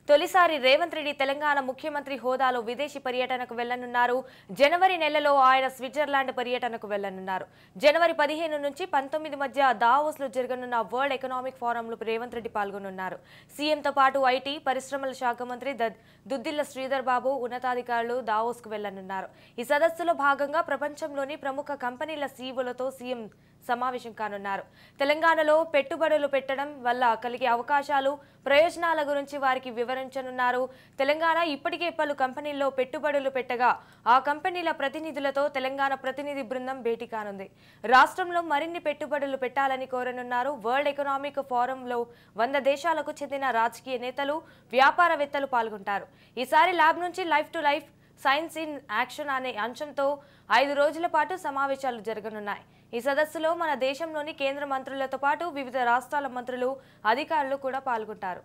తొలిసారి రేవంత్ రెడ్డి తెలంగాణ ముఖ్యమంత్రి హోదాలో విదేశీ పర్యటనకు వెళ్లనున్నారు. జనవరి నెలలో ఆయన స్విట్జర్లాండ్ పర్యటనకు వెళ్లనున్నారు. జనవరి 15 నుంచి 19 మధ్య దావోస్లో జరగనున్న వరల్డ్ ఎకనామిక్ ఫోరంలో రేవంత్ రెడ్డి పాల్గొనున్నారు. సీఎంతో పాటు ఐటీ, పరిశ్రమల శాఖ మంత్రి దుద్దిల్ల శ్రీధర్ బాబు ఉన్నతాధికారులు దావోస్కు వెళ్లనున్నారు. ఈ సదస్సులో భాగంగా ప్రపంచంలోని ప్రముఖ కంపెనీల సీఈఓలతో సీఎం సమావేశం కానున్నారు. తెలంగాణలో పెట్టుబడులు పెట్టడం వల్ల కలిగే అవకాశాలు, ప్రయోజనాల గురించి వారికి వివరించనున్నారు. తెలంగాణ ఇప్పటికే పలు కంపెనీల్లో పెట్టుబడులు పెట్టగా ఆ కంపెనీల ప్రతినిధులతో తెలంగాణ ప్రతినిధి బృందం భేటీ కానుంది. రాష్ట్రంలో మరిన్ని పెట్టుబడులు పెట్టాలని కోరనున్నారు. వరల్డ్ ఎకనామిక్ ఫోరంలో 100 దేశాలకు చెందిన రాజకీయ నేతలు, వ్యాపారవేత్తలు పాల్గొంటారు. ఈసారి ల్యాబ్ నుంచి life to life science in action అనే అంశంతో 5 రోజుల పాటు సమావేశాలు జరగనున్నాయి. ఈ సదస్సులో మన దేశంలోని కేంద్ర మంత్రులతో పాటు వివిధ రాష్ట్రాల మంత్రులు, అధికారులు కూడా పాల్గొంటారు.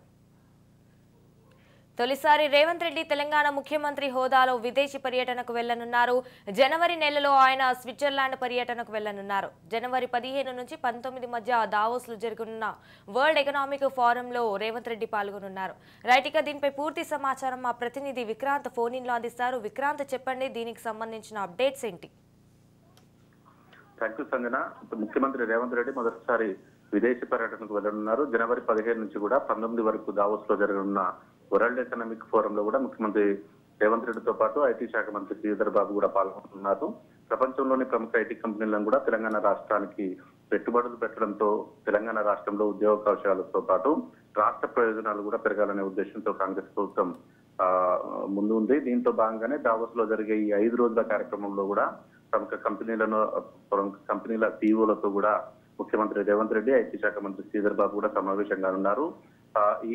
తొలిసారి రేవంత్ రెడ్డి తెలంగాణ ముఖ్యమంత్రి హోదాలో విదేశీ పర్యటనకు వెళ్లనున్నారు. జనవరి నెలలో ఆయన స్విట్జర్లాండ్ పర్యటనకు వెళ్లనున్నారు. జనవరి 15 నుంచి 19 మధ్య దావోస్లో జరగనున్న వరల్డ్ ఎకనామిక్ ఫోరంలో రేవంత్ రెడ్డి పాల్గొనున్నారు. రైట్, ఇక దీనిపై పూర్తి సమాచారం మా ప్రతినిధి విక్రాంత్ ఫోన్ ఇన్ లో అందిస్తారు. విక్రాంత్, చెప్పండి, దీనికి సంబంధించిన అప్డేట్స్ ఏంటి? Thank you Sanjana. ముఖ్యమంత్రి రేవంత్ రెడ్డి మొదటిసారి విదేశీ పర్యటనకు వెళ్లనున్నారు. జనవరి 15 నుంచి కూడా 19 వరకు దావోస్ లో జరగనున్న వరల్డ్ ఎకనామిక్ ఫోరంలో కూడా ముఖ్యమంత్రి రేవంత్ రెడ్డితో పాటు ఐటీ శాఖ మంత్రి శ్రీధర్ బాబు కూడా పాల్గొంటున్నారు. ప్రపంచంలోని ప్రముఖ ఐటీ కంపెనీలను కూడా తెలంగాణ రాష్ట్రానికి పెట్టుబడులు పెట్టడంతో తెలంగాణ రాష్ట్రంలో ఉద్యోగావకాశాలతో పాటు రాష్ట్ర ప్రయోజనాలు కూడా పెరగాలనే ఉద్దేశంతో కాంగ్రెస్ ప్రభుత్వం ముందు ఉంది. దీంతో భాగంగానే దావోస్ లో జరిగే ఈ 5 రోజుల కార్యక్రమంలో కూడా ప్రముఖ కంపెనీల సీఈఓలతో కూడా ముఖ్యమంత్రి రేవంత్ రెడ్డి, ఐటీ శాఖ మంత్రి శ్రీధర్ బాబు కూడా సమావేశంగా ఉన్నారు. ఈ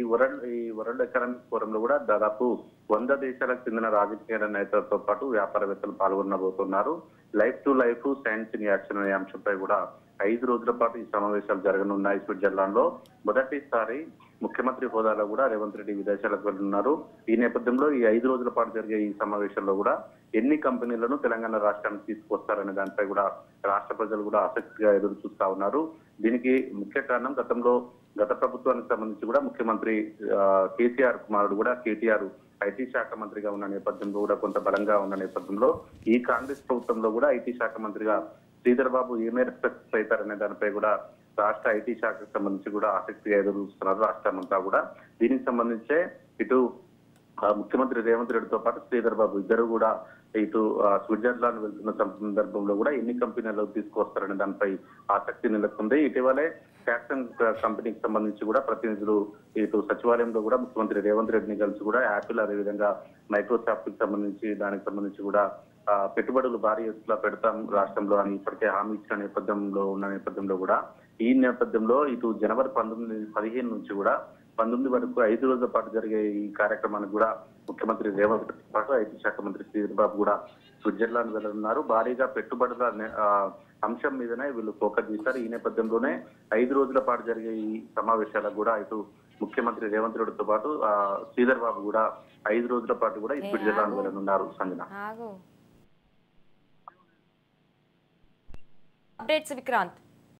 వరల్డ్ ఎకనామిక్ ఫోరంలో కూడా దాదాపు 100 దేశాలకు చెందిన రాజకీయ నేతలతో పాటు వ్యాపారవేత్తలు పాల్గొనబోతున్నారు. Life to life science in action అనే అంశంపై కూడా 5 రోజుల పాటు ఈ సమావేశాలు జరగనున్నాయి. స్విట్జర్లాండ్ లో మొదటిసారి ముఖ్యమంత్రి హోదాలో కూడా రేవంత్ రెడ్డి విదేశాలకు వెళ్తున్నారు. ఈ నేపథ్యంలో ఈ 5 రోజుల పాటు జరిగే ఈ సమావేశంలో కూడా ఎన్ని కంపెనీలను తెలంగాణ రాష్ట్రానికి తీసుకొస్తారనే దానిపై కూడా రాష్ట్ర ప్రజలు కూడా ఆసక్తిగా ఎదురు చూస్తా ఉన్నారు. దీనికి ముఖ్య కారణం గత ప్రభుత్వానికి సంబంధించి కూడా ముఖ్యమంత్రి కేసీఆర్ కుమారుడు కూడా కేటీఆర్ ఐటీ శాఖ మంత్రిగా ఉన్న నేపథ్యంలో కూడా కొంత బలంగా ఉన్న నేపథ్యంలో ఈ కాంగ్రెస్ ప్రభుత్వంలో కూడా ఐటీ శాఖ మంత్రిగా శ్రీధర్ బాబు ఏ మేరకు సక్సెస్ అవుతారనే దానిపై కూడా రాష్ట్ర ఐటీ శాఖకు సంబంధించి కూడా ఆసక్తిగా ఎదురు చూస్తున్నారు రాష్ట్రమంతా కూడా. దీనికి సంబంధించే ఇటు ముఖ్యమంత్రి రేవంత్ రెడ్డితో పాటు శ్రీధర్ బాబు ఇద్దరు కూడా ఇటు స్విట్జర్లాండ్ వెళ్తున్న సందర్భంలో కూడా ఎన్ని కంపెనీలు తీసుకొస్తారనే దానిపై ఆసక్తి నెలకొంది. ఇటీవలే ఫ్యాక్షన్ కంపెనీకి సంబంధించి కూడా ప్రతినిధులు ఇటు సచివాలయంలో కూడా ముఖ్యమంత్రి రేవంత్ రెడ్డిని కలిసి కూడా యాపిల్, అదేవిధంగా మైక్రోసాఫ్ట్ కి సంబంధించి దానికి సంబంధించి కూడా పెట్టుబడులు భారీ ఎత్తులో పెడతాం రాష్ట్రంలో అని ఇప్పటికే హామీ ఇచ్చిన నేపథ్యంలో కూడా ఈ నేపథ్యంలో ఇటు జనవరి 15 నుంచి కూడా 19 వరకు 5 రోజుల పాటు జరిగే ఈ కార్యక్రమానికి కూడా ముఖ్యమంత్రి రేవంత్ రెడ్డి పాటు ఐటీ శాఖ మంత్రి శ్రీధర్ బాబు కూడా స్విట్జర్లాండ్ వెళ్లనున్నారు. భారీగా పెట్టుబడుల అంశం మీదనే వీళ్ళు ఫోకస్ చేశారు. ఈ నేపథ్యంలోనే 5 రోజుల పాటు జరిగే ఈ సమావేశాలకు కూడా ఇటు ముఖ్యమంత్రి రేవంత్ రెడ్డితో పాటు శ్రీధర్ బాబు కూడా 5 రోజుల పాటు కూడా ఈ స్విట్జర్లాండ్ వెళ్లనున్నారు. సంజన, అప్డేట్స్ విక్రాంత్.